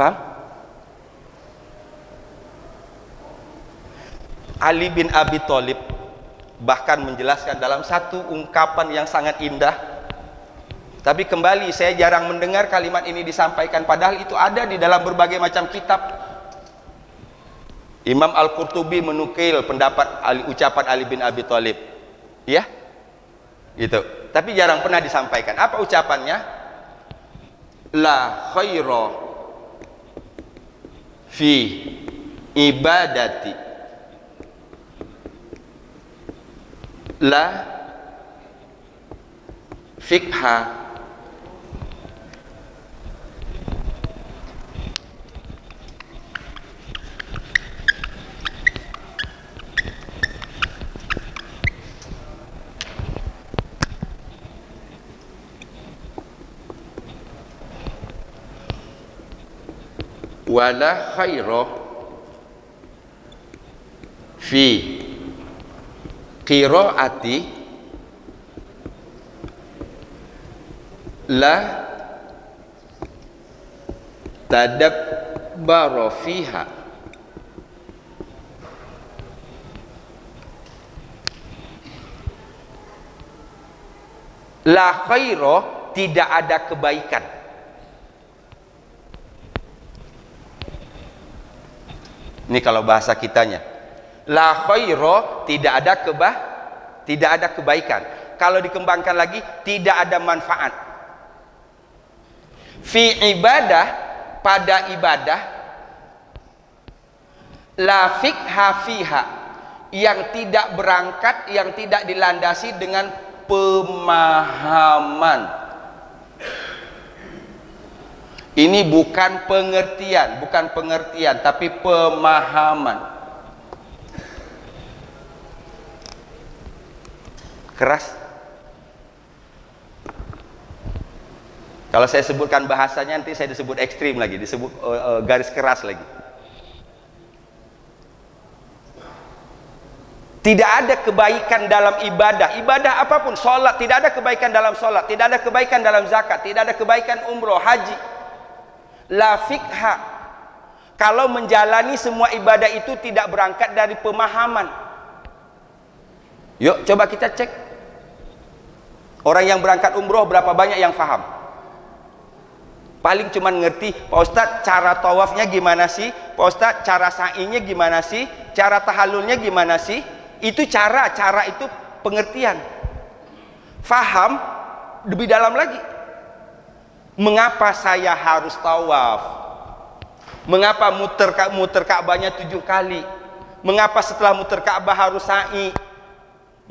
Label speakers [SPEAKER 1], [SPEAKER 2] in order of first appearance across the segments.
[SPEAKER 1] Faham? Ali bin Abi Thalib bahkan menjelaskan dalam satu ungkapan yang sangat indah. Tapi kembali saya jarang mendengar kalimat ini disampaikan, padahal itu ada di dalam berbagai macam kitab. Imam Al-Qurtubi menukil ucapan Ali bin Abi Thalib, ya, gitu. Tapi jarang pernah disampaikan. Apa ucapannya? La khaira fi ibadati la fikha wala khaira fi qiraati la tadabbara fiha. La khaira, tidak ada kebaikan. Ini kalau bahasa kitanya. La khaira, tidak ada kebaikan. Kalau dikembangkan lagi, tidak ada manfaat. Fi ibadah, pada ibadah, la fikha fiha, yang tidak berangkat, yang tidak dilandasi dengan pemahaman. Ini bukan pengertian, tapi pemahaman. Keras. Kalau saya sebutkan bahasanya nanti saya disebut ekstrim lagi, disebut garis keras lagi. Tidak ada kebaikan dalam ibadah apapun. Sholat, tidak ada kebaikan dalam sholat, tidak ada kebaikan dalam zakat, tidak ada kebaikan umroh, haji. La fikha, kalau menjalani semua ibadah itu tidak berangkat dari pemahaman. Yuk coba kita cek, orang yang berangkat umroh berapa banyak yang faham? Paling cuman ngerti, Pak Ustadz cara tawafnya gimana sih, Pak Ustadz cara sa'inya gimana sih, cara tahallulnya gimana sih. Itu cara itu pengertian. Faham lebih dalam lagi. Mengapa saya harus tawaf? Mengapa muter Ka'bahnya 7 kali? Mengapa setelah muter Ka'bah harus sa'i?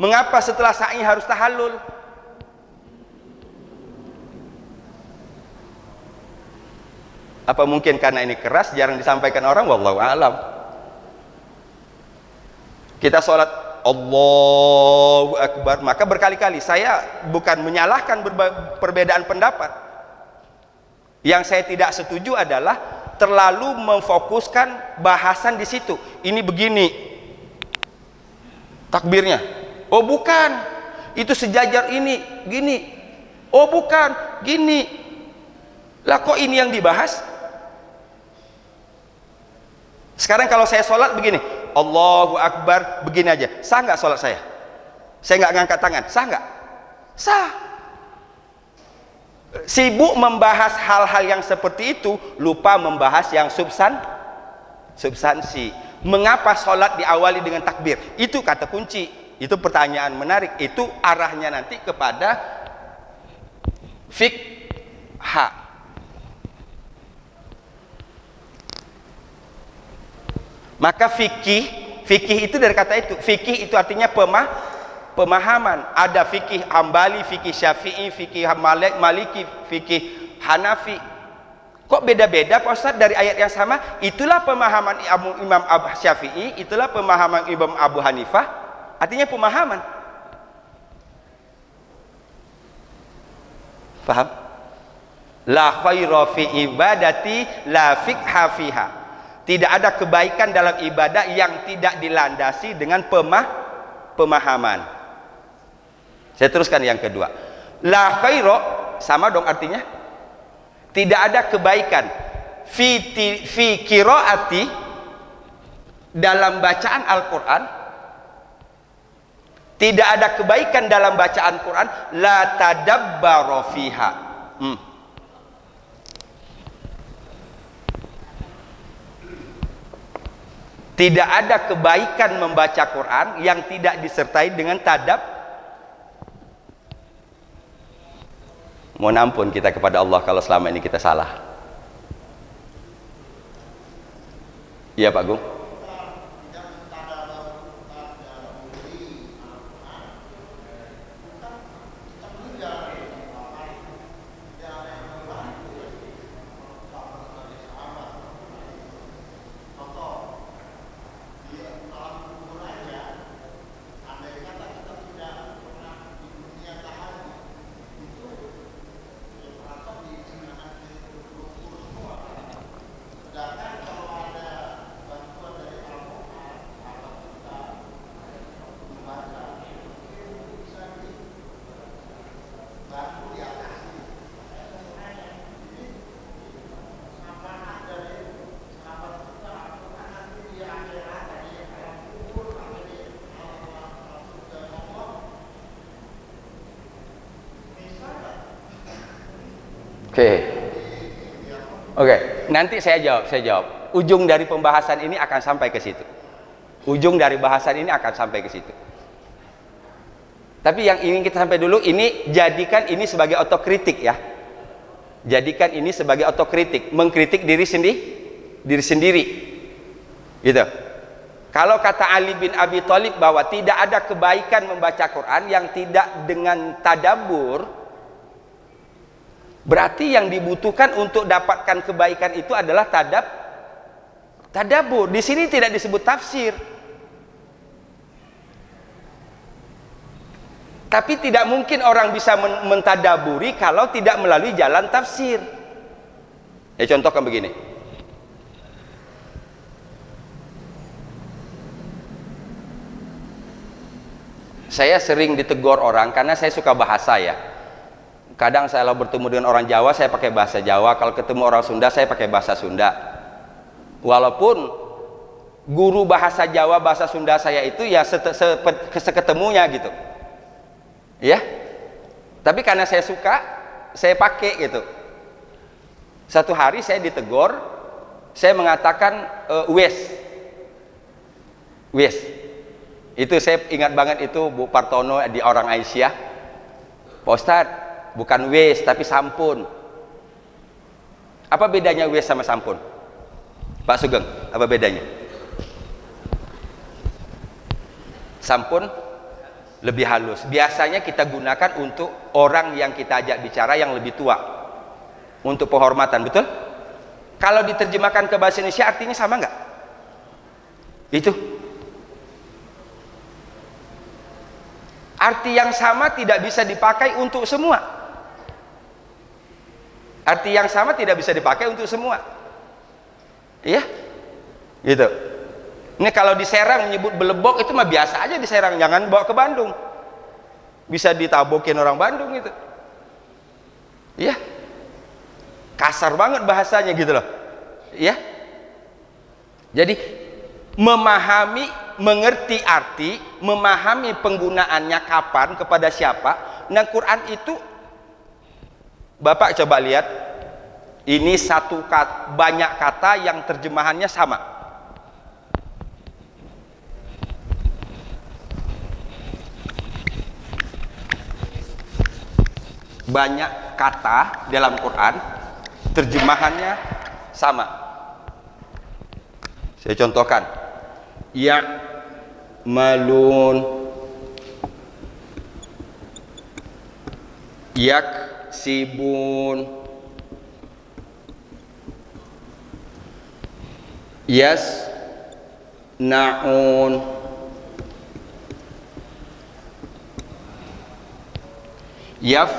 [SPEAKER 1] Mengapa setelah sa'i harus tahallul? Apa mungkin karena ini keras, jarang disampaikan orang? Wallahu a'lam. Kita sholat Allahu Akbar, maka berkali-kali saya bukan menyalahkan perbedaan pendapat. Yang saya tidak setuju adalah terlalu memfokuskan bahasan di situ. Ini begini takbirnya, oh bukan, itu sejajar ini gini, oh bukan gini. Lah kok ini yang dibahas? Sekarang kalau saya sholat begini, Allahu Akbar, begini aja, sah nggak sholat saya? Saya nggak ngangkat tangan, sah nggak? Sah. Sibuk membahas hal-hal yang seperti itu, lupa membahas yang substansi. Mengapa sholat diawali dengan takbir? Itu kata kunci. Itu pertanyaan menarik. Itu arahnya nanti kepada fikha. Maka fikih itu dari kata itu. Fikih itu artinya pemahaman. Ada fikih Hambali, fikih Syafi'i, fikih Maliki, fikih Hanafi. Kok beda-beda Pak Ustadz dari ayat yang sama? Itulah pemahaman Imam Abu Syafi'i, itulah pemahaman Imam Abu Hanifah. Artinya pemahaman. Paham? La khaira fi ibadati la fikha fiha. Tidak ada kebaikan dalam ibadah yang tidak dilandasi dengan pemahaman. Saya teruskan yang kedua. La khaira sama dong artinya. Tidak ada kebaikan fi qiraati, dalam bacaan Al-Quran, tidak ada kebaikan dalam bacaan Quran, la tadabbara fiha. Tidak ada kebaikan membaca Quran yang tidak disertai dengan tadab. Mohon ampun kita kepada Allah kalau selama ini kita salah. Iya Pak Gung. Oke, nanti saya jawab. Ujung dari pembahasan ini akan sampai ke situ. Ujung dari bahasan ini akan sampai ke situ. Tapi yang ingin kita sampai dulu, ini jadikan ini sebagai otokritik ya. Jadikan ini sebagai otokritik, mengkritik diri sendiri. Gitu. Kalau kata Ali bin Abi Thalib bahwa tidak ada kebaikan membaca Quran yang tidak dengan tadabbur, berarti yang dibutuhkan untuk dapatkan kebaikan itu adalah tadabbur. Di sini tidak disebut tafsir. Tapi tidak mungkin orang bisa mentadaburi kalau tidak melalui jalan tafsir. Ya contohkan begini. Saya sering ditegur orang karena saya suka bahasa ya. Kadang saya bertemu dengan orang Jawa, saya pakai bahasa Jawa. Kalau ketemu orang Sunda, saya pakai bahasa Sunda. Walaupun guru bahasa Jawa, bahasa Sunda saya itu ya seketemunya gitu. Ya. Tapi karena saya suka, saya pakai gitu. Satu hari saya ditegur, saya mengatakan wes. Itu saya ingat banget itu Bu Partono di Orang Aisyah. Pak Ustadz, bukan wes tapi sampun. Apa bedanya wes sama sampun? Pak Sugeng, apa bedanya? Sampun lebih halus. Biasanya kita gunakan untuk orang yang kita ajak bicara yang lebih tua. Untuk penghormatan, betul? Kalau diterjemahkan ke bahasa Indonesia artinya sama nggak? Itu. Arti yang sama tidak bisa dipakai untuk semua. Arti yang sama tidak bisa dipakai untuk semua. Iya? Gitu. Ini kalau di Serang menyebut belebok itu mah biasa aja di Serang, jangan bawa ke Bandung. Bisa ditabokin orang Bandung itu. Iya. Kasar banget bahasanya gitu loh. Iya. Jadi memahami, mengerti arti, memahami penggunaannya kapan, kepada siapa. Nah Quran itu, Bapak coba lihat, ini satu kata, banyak kata yang terjemahannya sama. Banyak kata dalam Quran terjemahannya sama. Saya contohkan. Ya malun, yak sibun, yas naun, yaf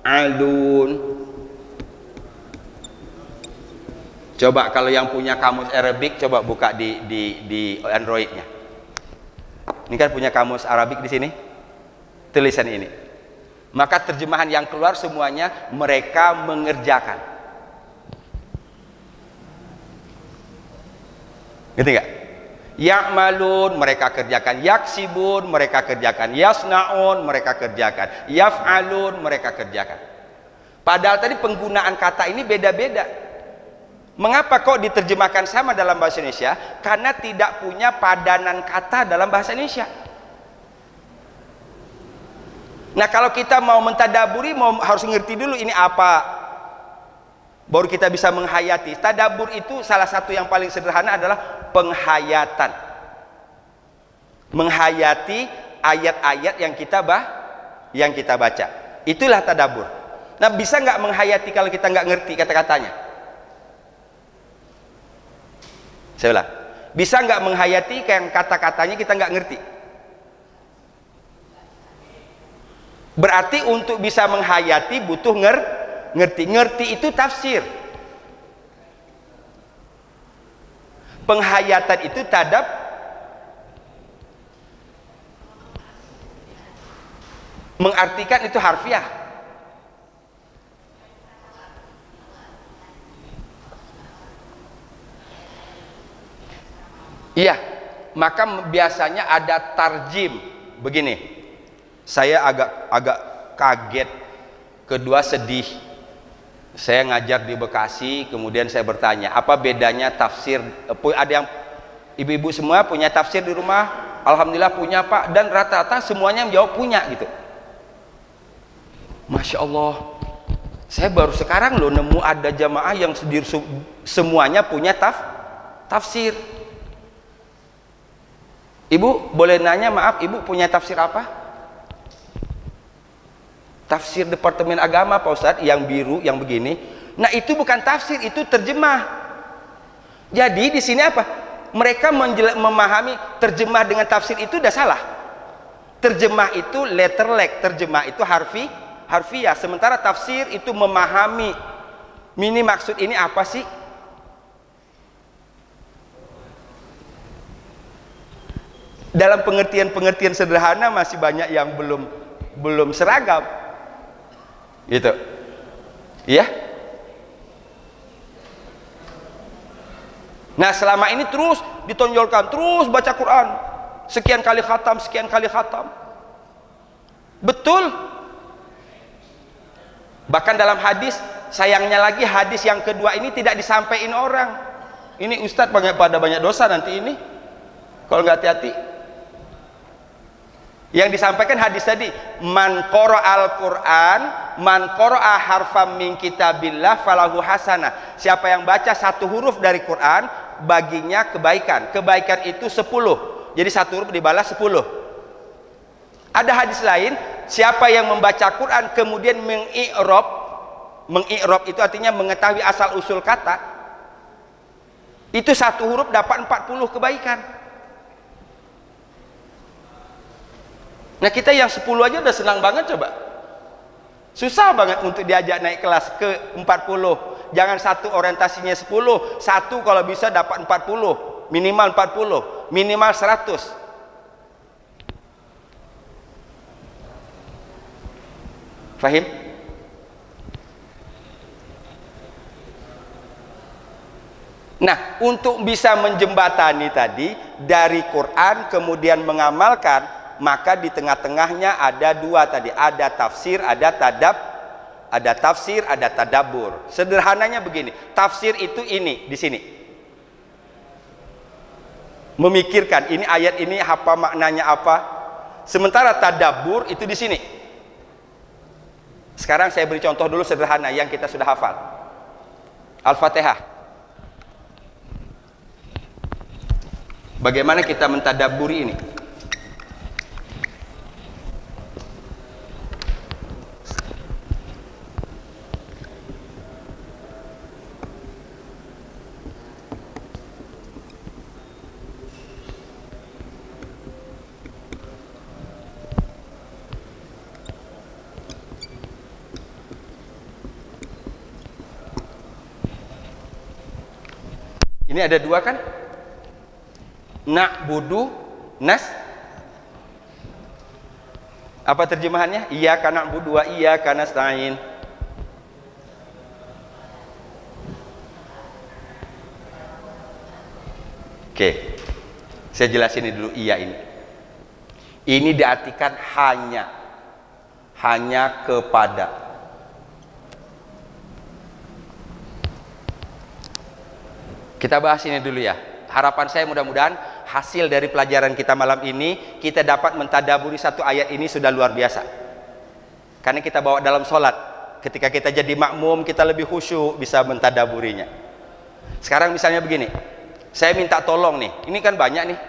[SPEAKER 1] alun. Coba kalau yang punya kamus Arabik, coba buka di Androidnya. Ini kan punya kamus Arabik di sini, tulisan ini. Maka terjemahan yang keluar semuanya mereka mengerjakan. Gitu nggak? Ya'malun, mereka kerjakan. Yaksibun, mereka kerjakan. Yasnaun, mereka kerjakan. Yaf'alun, mereka kerjakan. Padahal tadi penggunaan kata ini beda-beda. Mengapa kok diterjemahkan sama dalam bahasa Indonesia? Karena tidak punya padanan kata dalam bahasa Indonesia. Nah, kalau kita mau mentadaburi, harus ngerti dulu ini apa, baru kita bisa menghayati. Tadabur itu salah satu yang paling sederhana adalah penghayatan. Menghayati ayat-ayat yang kita baca. Itulah tadabur. Nah, bisa nggak menghayati kalau kita nggak ngerti kata-katanya? Saya ulang. Bisa nggak menghayati kayak kata-katanya kita nggak ngerti? Berarti untuk bisa menghayati butuh ngerti. Ngerti itu tafsir. Penghayatan itu mengartikan itu harfiah. Iya, maka biasanya ada tarjim begini. Saya agak kaget, kedua sedih. Saya ngajar di Bekasi, kemudian saya bertanya, apa bedanya tafsir? Ada yang ibu-ibu semua punya tafsir di rumah? Alhamdulillah punya, Pak. Dan rata-rata semuanya menjawab punya gitu. Masya Allah, saya baru sekarang loh nemu ada jamaah yang semuanya punya tafsir. Ibu boleh nanya, maaf, ibu punya tafsir apa? Tafsir Departemen Agama, Pak Ustadz, yang biru, yang begini. Nah, itu bukan tafsir, itu terjemah. Jadi di sini apa? Mereka memahami terjemah dengan tafsir itu udah salah. Terjemah itu letterlek, terjemah itu harfiah. Sementara tafsir itu memahami, ini maksud ini apa sih? Dalam pengertian sederhana masih banyak yang belum seragam. Gitu. Iya. Nah, selama ini terus ditonjolkan, terus baca Quran. Sekian kali khatam. Betul. Bahkan dalam hadis, sayangnya lagi hadis yang kedua ini tidak disampaikan orang. Ini Ustadz banyak dosa nanti ini kalau nggak hati-hati. Yang disampaikan hadis tadi, man qara'al Quran, man qara'a harfam min kitabillah falahu hasanah. Siapa yang baca satu huruf dari Quran, baginya kebaikan. Kebaikan itu 10. Jadi satu huruf dibalas 10. Ada hadis lain, siapa yang membaca Quran kemudian mengi'rab itu artinya mengetahui asal usul kata, itu satu huruf dapat 40 kebaikan. Nah, kita yang 10 aja udah senang banget coba. Susah banget untuk diajak naik kelas ke 40. Jangan satu orientasinya 10, satu kalau bisa dapat 40, minimal 40, minimal 100. Fahim? Nah, untuk bisa menjembatani tadi dari Quran kemudian mengamalkan, maka di tengah-tengahnya ada dua tadi, ada tafsir, ada tadabbur. Sederhananya begini, tafsir itu ini di sini. Memikirkan ini ayat ini apa maknanya apa. Sementara tadabbur itu di sini. Sekarang saya beri contoh dulu sederhana yang kita sudah hafal. Al-Fatihah. Bagaimana kita mentadabburi ini? Ini ada dua kan? Na'budu, nas. Apa terjemahannya? Iyyaka na'budu wa iyyaka nasta'in. Oke, saya jelasin ini dulu. Iya, ini diartikan hanya kepada. Kita bahas ini dulu ya. Harapan saya mudah-mudahan hasil dari pelajaran kita malam ini, kita dapat mentadaburi satu ayat ini sudah luar biasa. Karena kita bawa dalam sholat. Ketika kita jadi makmum, kita lebih khusyuk bisa mentadaburinya. Sekarang misalnya begini, saya minta tolong nih, ini kan banyak nih.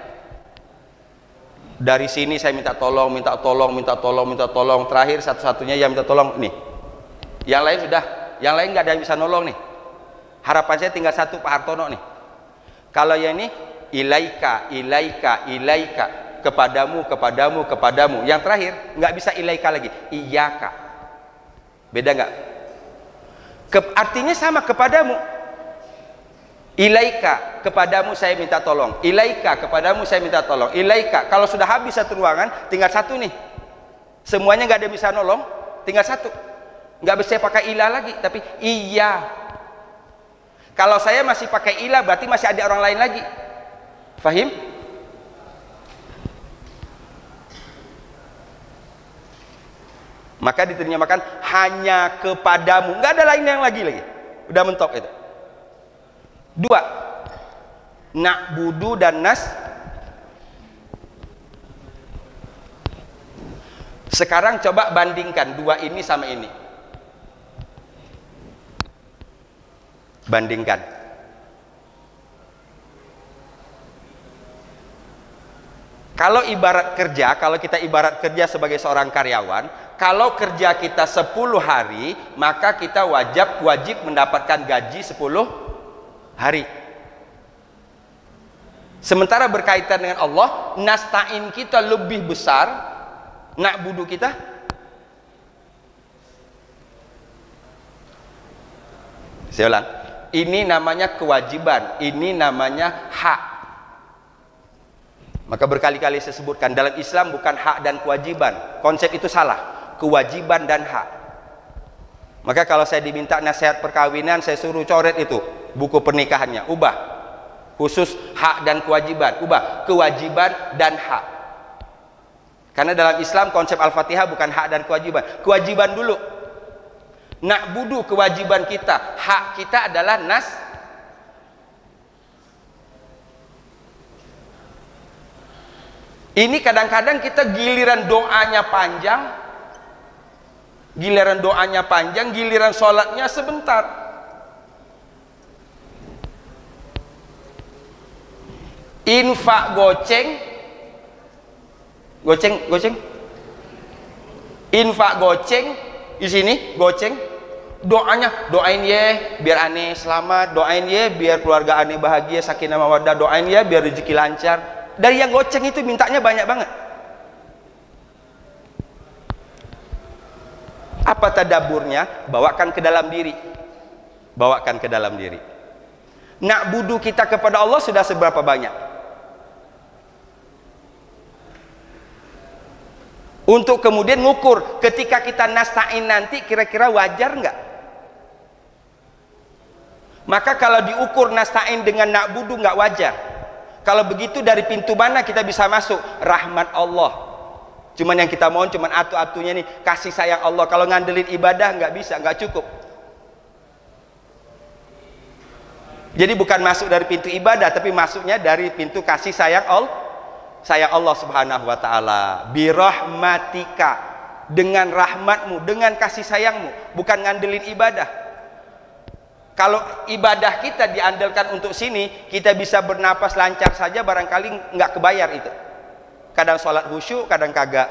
[SPEAKER 1] Dari sini saya minta tolong, terakhir satu-satunya yang minta tolong nih. Yang lain sudah, yang lain nggak ada yang bisa nolong nih. Harapan saya tinggal satu, Pak Hartono nih. Kalau yang ini ilaika, kepadamu. Yang terakhir nggak bisa ilaika lagi, iyaka. Beda nggak? Artinya sama, kepadamu. Ilaika, kepadamu saya minta tolong. Ilaika, kepadamu saya minta tolong. Ilaika, kalau sudah habis satu ruangan, tinggal satu nih. Semuanya nggak ada yang bisa nolong, tinggal satu. Nggak bisa pakai ilah lagi, tapi iya. Kalau saya masih pakai ilah, berarti masih ada orang lain lagi. Fahim? Maka diterjemahkan hanya kepadamu, nggak ada lain yang lagi. Udah mentok itu. Dua, na'budu dan nas. Sekarang coba bandingkan dua ini sama ini. Bandingkan. Kalau ibarat kerja, kalau kita ibarat kerja sebagai seorang karyawan, kalau kerja kita 10 hari, maka kita wajib mendapatkan gaji 10 hari. Sementara berkaitan dengan Allah, nasta'in kita lebih besar, na'budu kita. Saya ulang, ini namanya kewajiban, ini namanya hak. Maka berkali-kali saya sebutkan, dalam Islam bukan hak dan kewajiban. Konsep itu salah, kewajiban dan hak. Maka kalau saya diminta nasihat perkawinan, saya suruh coret itu buku pernikahannya, ubah khusus hak dan kewajiban, ubah kewajiban dan hak. Karena dalam Islam konsep Al-Fatihah bukan hak dan kewajiban. Kewajiban dulu, na'budu kewajiban kita, hak kita adalah nas. Ini kadang-kadang kita giliran doanya panjang, giliran sholatnya sebentar. Infak goceng, infak goceng di sini goceng, doain ye biar aneh selamat, doain ye biar keluarga aneh bahagia, sakinah mawaddah, doain ye biar rezeki lancar. Dari yang goceng itu mintanya banyak banget. Apa tadaburnya? Bawakan ke dalam diri. Na'budu kita kepada Allah sudah seberapa banyak? Untuk kemudian ngukur ketika kita nasta'in nanti kira-kira wajar nggak? Maka kalau diukur nasta'in dengan na'budu nggak wajar. Kalau begitu dari pintu mana kita bisa masuk? Rahmat Allah. Cuman yang kita mohon cuman atu-atunya nih, kasih sayang Allah. Kalau ngandelin ibadah nggak bisa, nggak cukup. Jadi bukan masuk dari pintu ibadah, tapi masuknya dari pintu kasih sayang Allah Subhanahu wa ta'ala. Birahmatika, dengan rahmatmu, dengan kasih sayangmu, bukan ngandelin ibadah. Kalau ibadah kita diandalkan untuk sini, kita bisa bernapas lancar saja, barangkali nggak kebayar itu. Kadang sholat khusyuk, kadang kagak.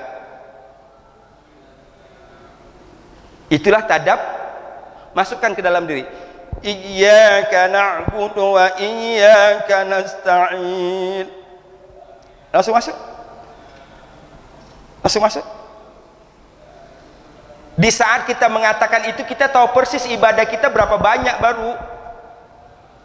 [SPEAKER 1] Itulah tadab, masukkan ke dalam diri. Iyyaka na'budu wa iyyaka nasta'in. Langsung masuk. Di saat kita mengatakan itu, kita tahu persis ibadah kita berapa banyak baru.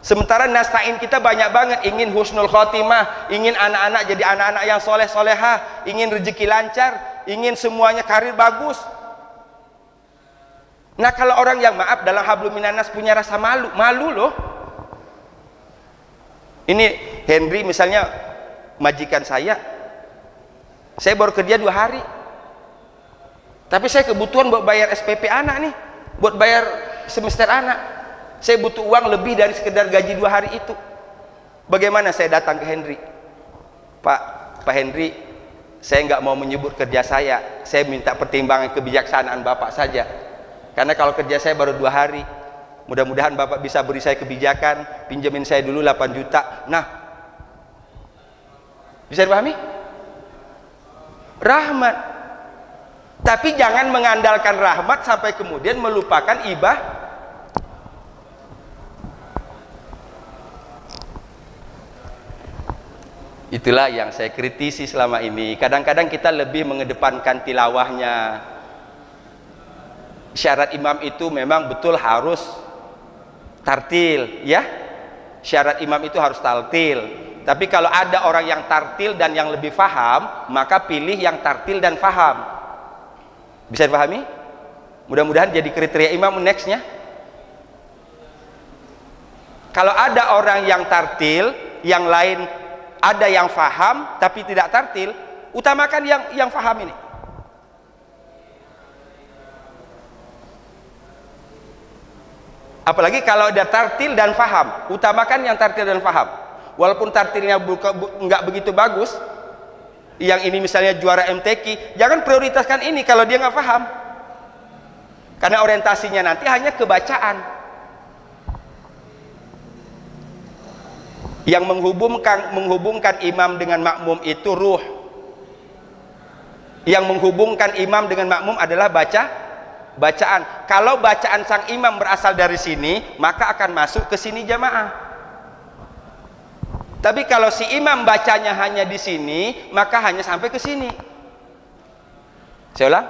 [SPEAKER 1] Sementara nasta'in kita banyak banget, ingin husnul khotimah, ingin anak-anak jadi anak-anak yang soleh-solehah, ingin rezeki lancar, ingin semuanya karir bagus. Nah kalau orang yang maaf dalam hablum minanas punya rasa malu loh. Ini Henry misalnya, majikan saya baru kerja 2 hari, tapi saya kebutuhan buat bayar SPP anak nih, buat bayar semester anak. Saya butuh uang lebih dari sekedar gaji 2 hari itu. Bagaimana saya datang ke Henry? Pak Henry, saya nggak mau menyebut kerja saya minta pertimbangan kebijaksanaan Bapak saja, karena kalau kerja saya baru 2 hari. Mudah-mudahan Bapak bisa beri saya kebijakan, pinjemin saya dulu 8 juta. Nah, bisa dipahami? Rahmat. Tapi jangan mengandalkan rahmat sampai kemudian melupakan Itulah yang saya kritisi selama ini. Kadang-kadang kita lebih mengedepankan tilawahnya. Syarat imam itu memang betul harus tartil, ya. Syarat imam itu harus tartil. Tapi kalau ada orang yang tartil dan yang lebih faham, maka pilih yang tartil dan faham. Bisa dipahami? Mudah-mudahan jadi kriteria imam nextnya. Kalau ada orang yang tartil, yang lain ada yang faham tapi tidak tartil, utamakan yang faham ini. Apalagi kalau ada tartil dan faham, utamakan yang tartil dan faham. Walaupun tartilnya nggak begitu bagus, yang ini misalnya juara MTQ, jangan prioritaskan ini kalau dia nggak paham, karena orientasinya nanti hanya kebacaan. Yang menghubungkan imam dengan makmum itu ruh. Yang menghubungkan imam dengan makmum adalah bacaan. Kalau bacaan sang imam berasal dari sini, maka akan masuk ke sini jamaah. Tapi kalau si imam bacanya hanya di sini, maka hanya sampai ke sini. Saya ulang.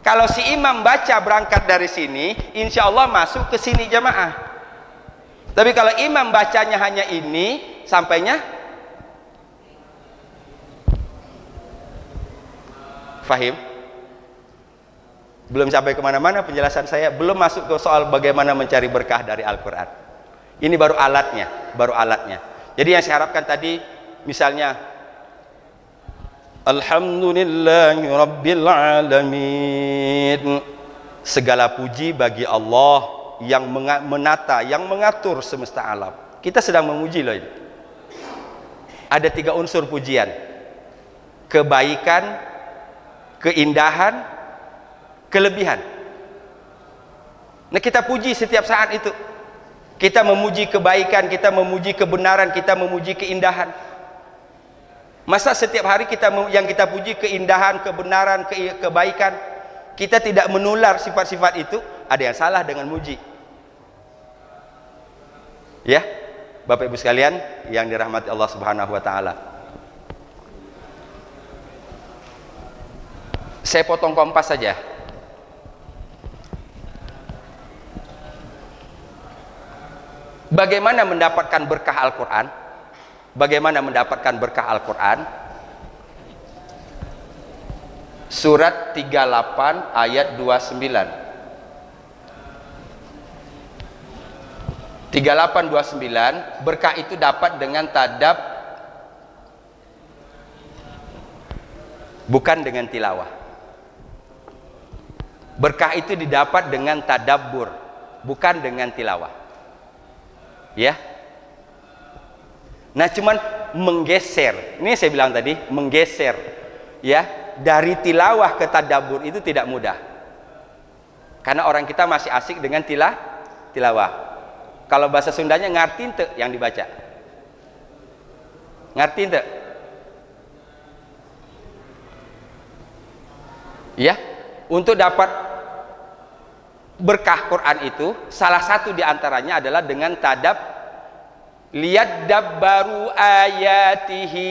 [SPEAKER 1] Kalau si imam baca berangkat dari sini, insya Allah masuk ke sini jamaah. Tapi kalau imam bacanya hanya ini, sampainya fahim? Belum sampai kemana-mana penjelasan saya, belum masuk ke soal bagaimana mencari berkah dari Al-Quran. Ini baru alatnya. Jadi yang saya harapkan tadi, misalnya Alhamdulillahi Rabbil Alamin, segala puji bagi Allah yang menata, yang mengatur semesta alam. Kita sedang memuji loh ini. Ada 3 unsur pujian: kebaikan, keindahan, kelebihan. Nah, kita puji setiap saat itu. Kita memuji kebaikan, kita memuji kebenaran, kita memuji keindahan. Masa setiap hari yang kita puji keindahan, kebenaran, kebaikan, kita tidak menular sifat-sifat itu? Ada yang salah dengan muji. Ya, Bapak Ibu sekalian yang dirahmati Allah Subhanahu wa taala. Saya potong kompas saja. Bagaimana mendapatkan berkah Al-Quran? Bagaimana mendapatkan berkah Al-Quran? Surat 38 ayat 29. 38-29, berkah itu dapat dengan tadab, bukan dengan tilawah. Berkah itu didapat dengan tadabbur, bukan dengan tilawah. Ya. Nah, cuman menggeser. Ini saya bilang tadi, menggeser. Ya, dari tilawah ke tadabbur itu tidak mudah. Karena orang kita masih asik dengan tilawah. Kalau bahasa Sundanya ngerti ente yang dibaca. Ngerti ente? Ya, untuk dapat berkah Quran itu salah satu diantaranya adalah dengan tadab, lihat dabbaru ayatihi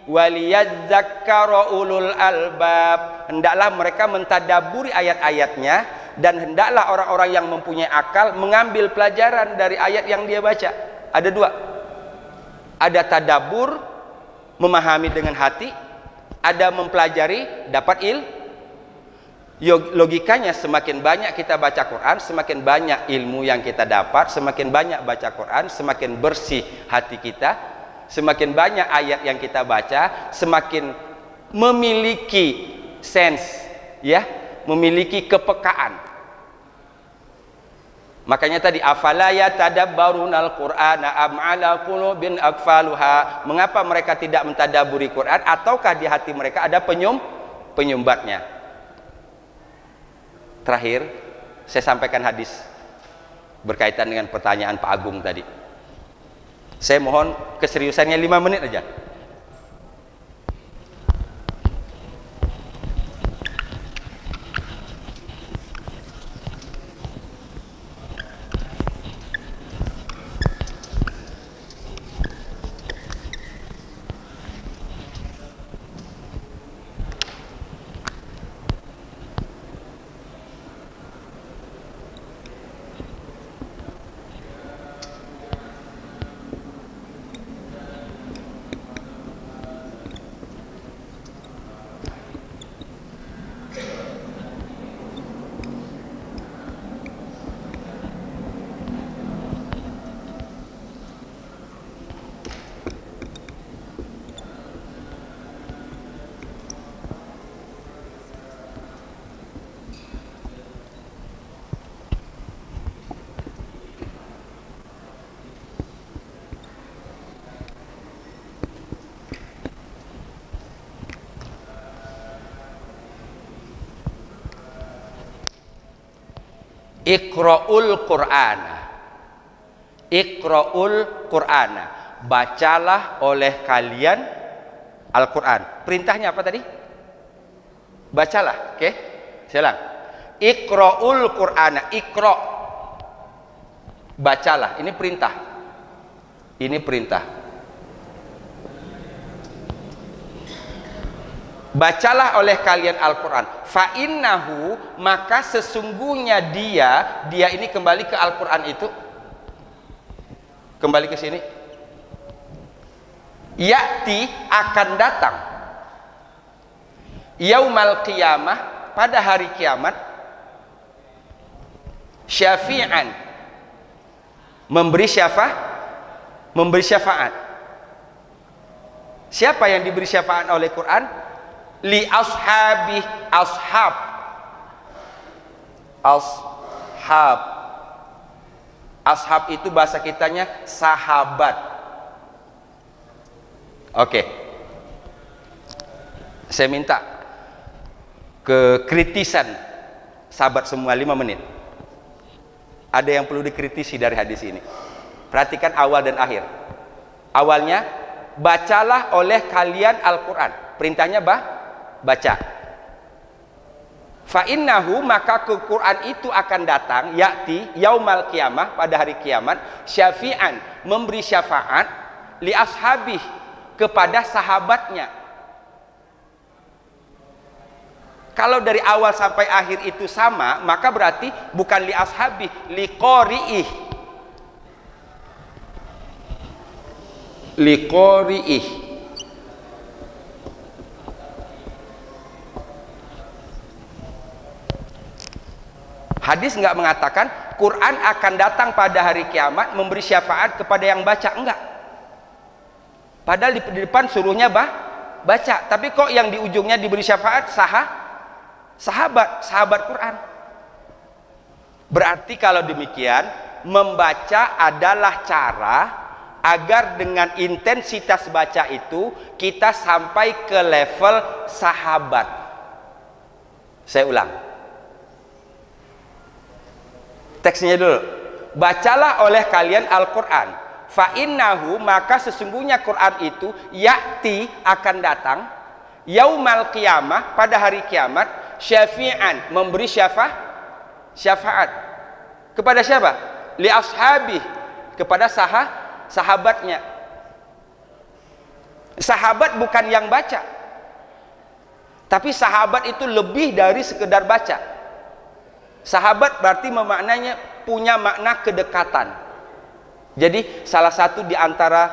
[SPEAKER 1] waliyadzakkara ulul albab. Hendaklah mereka mentadaburi ayat-ayatnya, dan hendaklah orang-orang yang mempunyai akal mengambil pelajaran dari ayat yang dia baca. Ada 2. Ada tadabbur, memahami dengan hati. Ada mempelajari, dapat Logikanya semakin banyak kita baca Quran, semakin banyak ilmu yang kita dapat, semakin banyak baca Quran, semakin bersih hati kita, semakin banyak ayat yang kita baca, semakin memiliki sense, ya, memiliki kepekaan. Makanya tadi afala yatadabbarunal Qur'ana am ala qulubin aqfaluha. Mengapa mereka tidak mentadaburi Quran, ataukah di hati mereka ada penyumbatnya? Terakhir, saya sampaikan hadis berkaitan dengan pertanyaan Pak Agung tadi. Saya mohon keseriusannya 5 menit aja. Iqra'ul Qur'ana. Iqra'ul Qur'ana. Bacalah oleh kalian Al-Qur'an. Perintahnya apa tadi? Bacalah, oke? Silang. Iqra'ul Qur'ana. Iqra'. Bacalah. Ini perintah. Ini perintah. Bacalah oleh kalian Al-Quran. Fa'innahu, maka sesungguhnya dia ini kembali ke Al-Quran itu. Kembali ke sini. Ya'ti, akan datang. Yaumal qiyamah, pada hari kiamat. Syafi'an, memberi syafaat. Siapa yang diberi syafaat oleh Quran? Li ashabi, ashab. Ashab itu bahasa kitanya sahabat. Oke. Saya minta kekritisan sahabat semua 5 menit. Ada yang perlu dikritisi dari hadis ini. Perhatikan awal dan akhir. Awalnya, bacalah oleh kalian Al-Quran. Perintahnya baca. Fa'innahu, maka ke Quran itu akan datang, yakti yaumal qiyamah, pada hari kiamat, syafi'an, memberi syafaat, li ashabih, kepada sahabatnya. Kalau dari awal sampai akhir itu sama, maka berarti bukan li ashabih, li qori'ih. Li qori'ih. Hadis nggak mengatakan Quran akan datang pada hari kiamat memberi syafaat kepada yang baca, enggak. Padahal di depan suruhnya baca, tapi kok yang di ujungnya diberi syafaat sahabat Quran. Berarti kalau demikian, membaca adalah cara agar dengan intensitas baca itu kita sampai ke level sahabat. Saya ulang. Teksnya dulu. Bacalah oleh kalian Al-Quran. Fa'innahu, maka sesungguhnya Quran itu yakti, akan datang, yaumal qiyamah, pada hari kiamat, syafi'an, memberi syafaat. Kepada siapa? Li ashabih, kepada sahabatnya. Sahabat bukan yang baca, tapi sahabat itu lebih dari sekedar baca. Sahabat berarti memaknanya punya makna kedekatan. Jadi salah satu di antara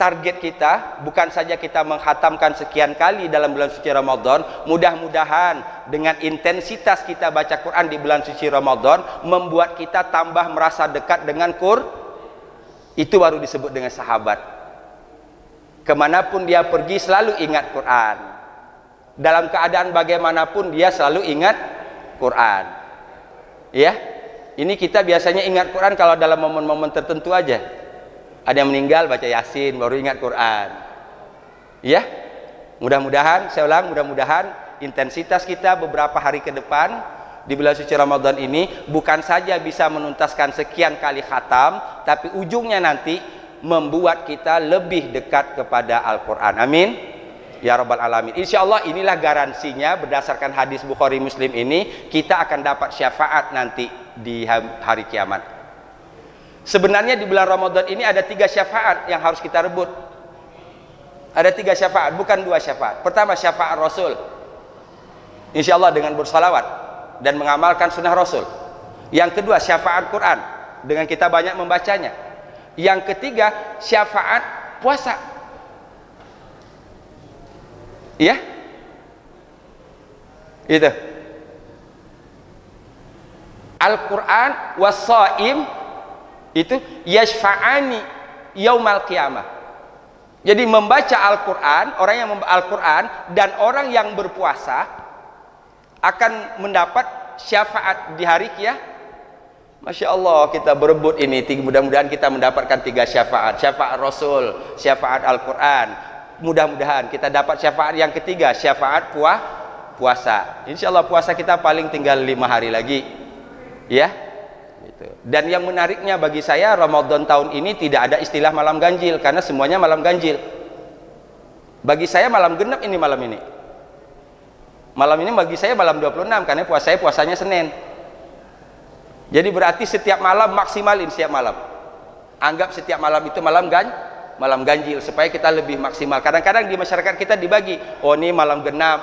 [SPEAKER 1] target kita bukan saja kita menghatamkan sekian kali dalam bulan suci Ramadan. Mudah-mudahan dengan intensitas kita baca Quran di bulan suci Ramadan membuat kita tambah merasa dekat dengan itu baru disebut dengan sahabat. Kemanapun dia pergi selalu ingat Quran, dalam keadaan bagaimanapun dia selalu ingat Quran. Ya, ini kita biasanya ingat Quran kalau dalam momen-momen tertentu aja. Ada yang meninggal baca Yasin baru ingat Quran. Ya, mudah-mudahan, saya ulang, mudah-mudahan intensitas kita beberapa hari ke depan di bulan suci Ramadan ini bukan saja bisa menuntaskan sekian kali khatam, tapi ujungnya nanti membuat kita lebih dekat kepada Al-Quran. Amin ya rabbal alamin. Insya Allah inilah garansinya, berdasarkan hadis Bukhari Muslim ini kita akan dapat syafaat nanti di hari kiamat. Sebenarnya di bulan Ramadan ini ada 3 syafaat yang harus kita rebut. Ada 3 syafaat, bukan 2 syafaat. Pertama, syafaat Rasul, insya Allah dengan bersalawat dan mengamalkan sunnah Rasul. Yang kedua, syafaat Quran, dengan kita banyak membacanya. Yang ketiga, syafaat puasa. Iya, itu Al-Quran was-shaim itu yashfa'ani yaumal qiyamah. Jadi membaca Al-Quran, orang yang membaca Al-Quran dan orang yang berpuasa akan mendapat syafaat di hari kiamat. Masya Allah, kita berebut ini. Mudah-mudahan kita mendapatkan 3 syafaat. Syafaat Rasul, syafaat Al-Quran. Mudah-mudahan kita dapat syafaat yang ketiga, syafaat puasa. Insya Allah puasa kita paling tinggal 5 hari lagi. Ya. Dan yang menariknya bagi saya, Ramadan tahun ini tidak ada istilah malam ganjil, karena semuanya malam ganjil. Bagi saya malam genap ini malam ini. Malam ini bagi saya malam 26, karena puasanya Senin. Jadi berarti setiap malam maksimalin setiap malam. Anggap setiap malam itu malam ganjil supaya kita lebih maksimal. Kadang-kadang di masyarakat kita dibagi, oh ini malam genap,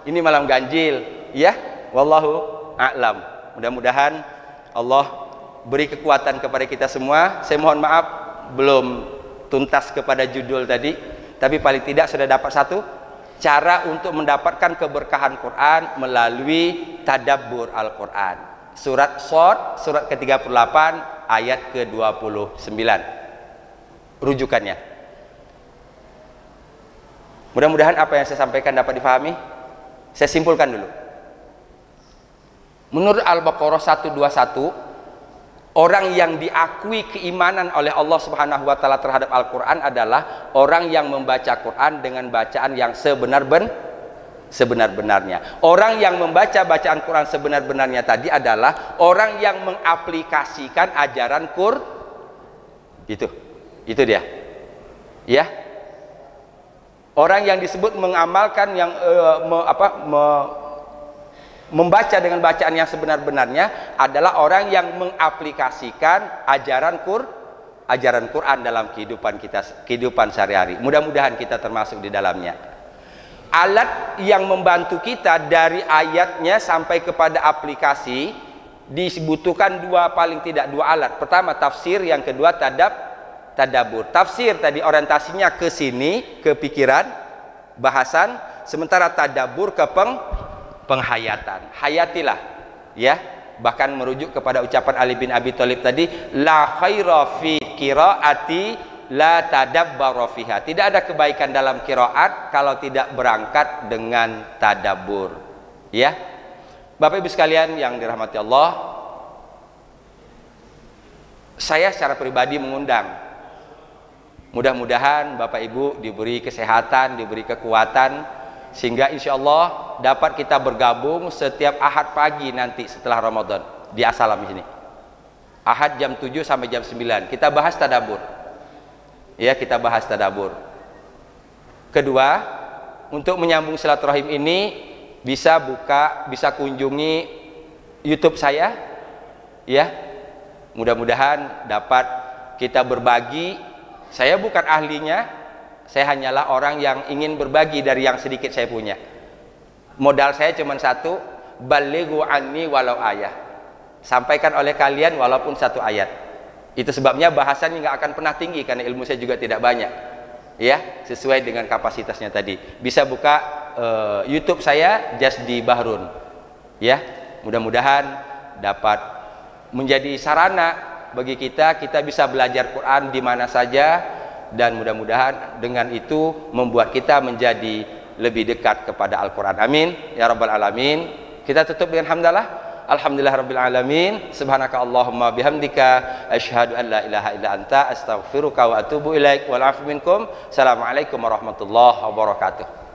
[SPEAKER 1] ini malam ganjil, ya. Wallahu a'lam. Mudah-mudahan Allah beri kekuatan kepada kita semua. Saya mohon maaf belum tuntas kepada judul tadi, tapi paling tidak sudah dapat satu cara untuk mendapatkan keberkahan Quran melalui tadabbur Al-Quran. Surat Shad, surat ke-38 ayat ke-29 rujukannya. Mudah-mudahan apa yang saya sampaikan dapat difahami. Saya simpulkan dulu. Menurut Al-Baqarah 121, orang yang diakui keimanan oleh Allah Subhanahu wa taala terhadap Al-Qur'an adalah orang yang membaca Quran dengan bacaan yang sebenar-benarnya. Orang yang membaca bacaan Quran sebenar-benarnya tadi adalah orang yang mengaplikasikan ajaran itu dia. Ya. Orang yang disebut mengamalkan yang membaca dengan bacaan yang sebenar-benarnya adalah orang yang mengaplikasikan ajaran Quran dalam kehidupan sehari-hari. Mudah-mudahan kita termasuk di dalamnya. Alat yang membantu kita dari ayatnya sampai kepada aplikasi dibutuhkan paling tidak dua alat. Pertama tafsir, yang kedua tadabbur. Tafsir tadi orientasinya ke sini, ke pikiran, bahasan, sementara tadabbur ke penghayatan. Hayatilah, ya. Bahkan merujuk kepada ucapan Ali bin Abi Thalib tadi, la khaira fi qiraati la tadabbara fiha. Tidak ada kebaikan dalam qiraat kalau tidak berangkat dengan tadabbur. Ya. Bapak Ibu sekalian yang dirahmati Allah, saya secara pribadi mengundang, mudah-mudahan Bapak Ibu diberi kesehatan, diberi kekuatan, sehingga insya Allah dapat kita bergabung setiap Ahad pagi nanti setelah Ramadan di Asalam di sini. Ahad jam 7 sampai jam 9 kita bahas tadabbur. Ya, kita bahas tadabbur. Kedua, untuk menyambung silaturahim ini bisa kunjungi YouTube saya. Ya. Mudah-mudahan dapat kita berbagi. Saya bukan ahlinya, saya hanyalah orang yang ingin berbagi dari yang sedikit saya punya. Modal saya cuma satu, balighu anni walau ayah. Sampaikan oleh kalian walaupun satu ayat. Itu sebabnya bahasannya nggak akan pernah tinggi karena ilmu saya juga tidak banyak. ya, sesuai dengan kapasitasnya tadi. Bisa buka YouTube saya Jasdi Bahrun, ya. Mudah-mudahan dapat menjadi sarana bagi kita bisa belajar Quran di mana saja, dan mudah-mudahan dengan itu membuat kita menjadi lebih dekat kepada Al-Quran. Amin ya rabbal alamin. Kita tutup dengan hamdalah. Alhamdulillah rabbil alamin. Subhanaka Allahumma bihamdika asyhadu an la ilaha illa anta astaghfiruka wa atubu ilaik. Wal afu minkum. Assalamualaikum warahmatullahi wabarakatuh.